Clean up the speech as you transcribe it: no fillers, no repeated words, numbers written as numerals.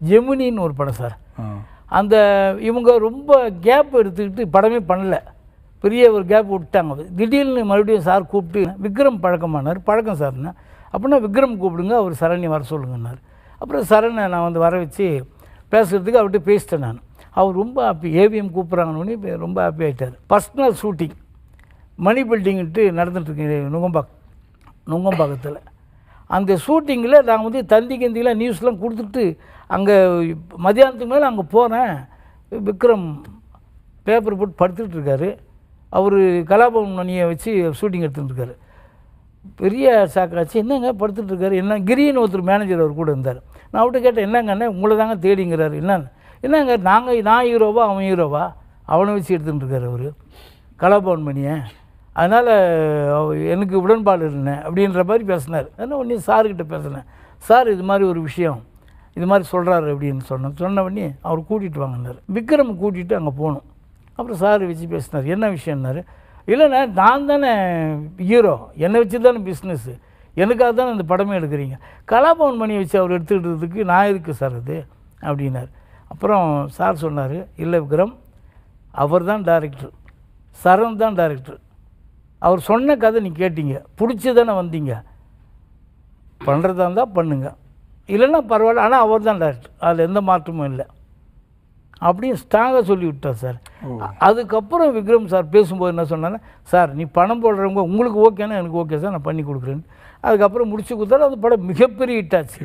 ஜெமினின்னு ஒரு படம் சார். அந்த இவங்க ரொம்ப கேப் எடுத்துக்கிட்டு படமே பண்ணல, பெரிய ஒரு கேப் விட்டாங்க. திடீர்னு மறுபடியும் சார் கூப்பிட்டு விக்ரம் பழக்கமானார். பழக்கம் சார்னா அப்படின்னா விக்ரம் கூப்பிடுங்க, அவர் சரண்யை வர சொல்லுங்கன்னார். அப்புறம் சரணை நான் வந்து வர வச்சு பேசுகிறதுக்கு அவர்கிட்ட பேசிட்டேன் நான். அவர் ரொம்ப ஹாப்பி, ஏவிஎம் கூப்பிட்றாங்கன்னு ரொம்ப ஹாப்பி ஆகிட்டார். பர்சனல் ஷூட்டிங் மணி பில்டிங்கிட்டு நடந்துட்டுருக்கு நுங்கம்பாக்கத்தில். அந்த ஷூட்டிங்கில் நாங்கள் வந்து தந்தி கந்தியில் நியூஸ்லாம் கொடுத்துட்டு அங்கே மதியானத்துக்கு மேலே அங்கே போனேன். விக்ரம் பேப்பர் போட்டு படுத்துக்கிட்டு இருக்காரு. அவர் கலாபவன் மணியை வச்சு ஷூட்டிங் எடுத்துகிட்டு பெரிய சாக்காச்சு. என்னங்க படுத்துட்டு இருக்காரு? என்ன கிரின்னு ஒருத்தர் மேனேஜர் அவர் கூட இருந்தார். நான் அவர்கிட்ட கேட்டேன், என்னங்கண்ணே உங்களை தாங்க தேடிங்கிறாரு. என்னங்க நான் ஹீரோவா அவன் ஹீரோவா? அவனை வச்சு எடுத்துகிட்டு இருக்காரு அவர் கலாபவன் மணியை. அதனால் எனக்கு உடன்பாடு இருந்தேன் அப்படின்ற மாதிரி பேசினார். அதனால் உடனே சார்கிட்ட பேசினேன். சார் இது மாதிரி ஒரு விஷயம் இது மாதிரி சொல்கிறாரு அப்படின்னு சொன்ன உடனே அவர் கூட்டிகிட்டு வாங்கினார். விக்ரம் கூட்டிகிட்டு அங்கே போகணும். அப்புறம் சார் வச்சு பேசினார். என்ன விஷயம்னாரு. இல்லைண்ணே நான் தானே ஹீரோ, என்னை வச்சு தானே பிஸ்னஸ்ஸு, எனக்காக தானே அந்த படமே எடுக்கிறீங்க. கலாபவன் மணியை வச்சு அவர் எடுத்துக்கிட்டதுக்கு நான் எதுக்கு சார் அது அப்படின்னார். அப்புறம் சார் சொன்னார், இல்லை விக்ரம், அவர் தான் டைரக்டர், சரண் தான் டைரக்டர். அவர் சொன்ன கதை நீ கேட்டீங்க, பிடிச்சி தானே வந்தீங்க, பண்ணுறதா இருந்தால் பண்ணுங்க, இல்லைன்னா பரவாயில்ல, ஆனால் அவர் தான் டைரக்டர், அதில் எந்த மாற்றமும் இல்லை அப்படின்னு ஸ்ட்ராங்காக சொல்லி விட்டார் சார். அதுக்கப்புறம் விக்ரம் சார் பேசும்போது என்ன சொன்னாங்க, சார் நீ பணம் போடுறவங்க உங்களுக்கு ஓகேன்னா எனக்கு ஓகே சார், நான் பண்ணி கொடுக்குறேன்னு. அதுக்கப்புறம் முடிச்சு கொடுத்தாலும் அந்த படம் மிகப்பெரிய ஹிட் ஆச்சு.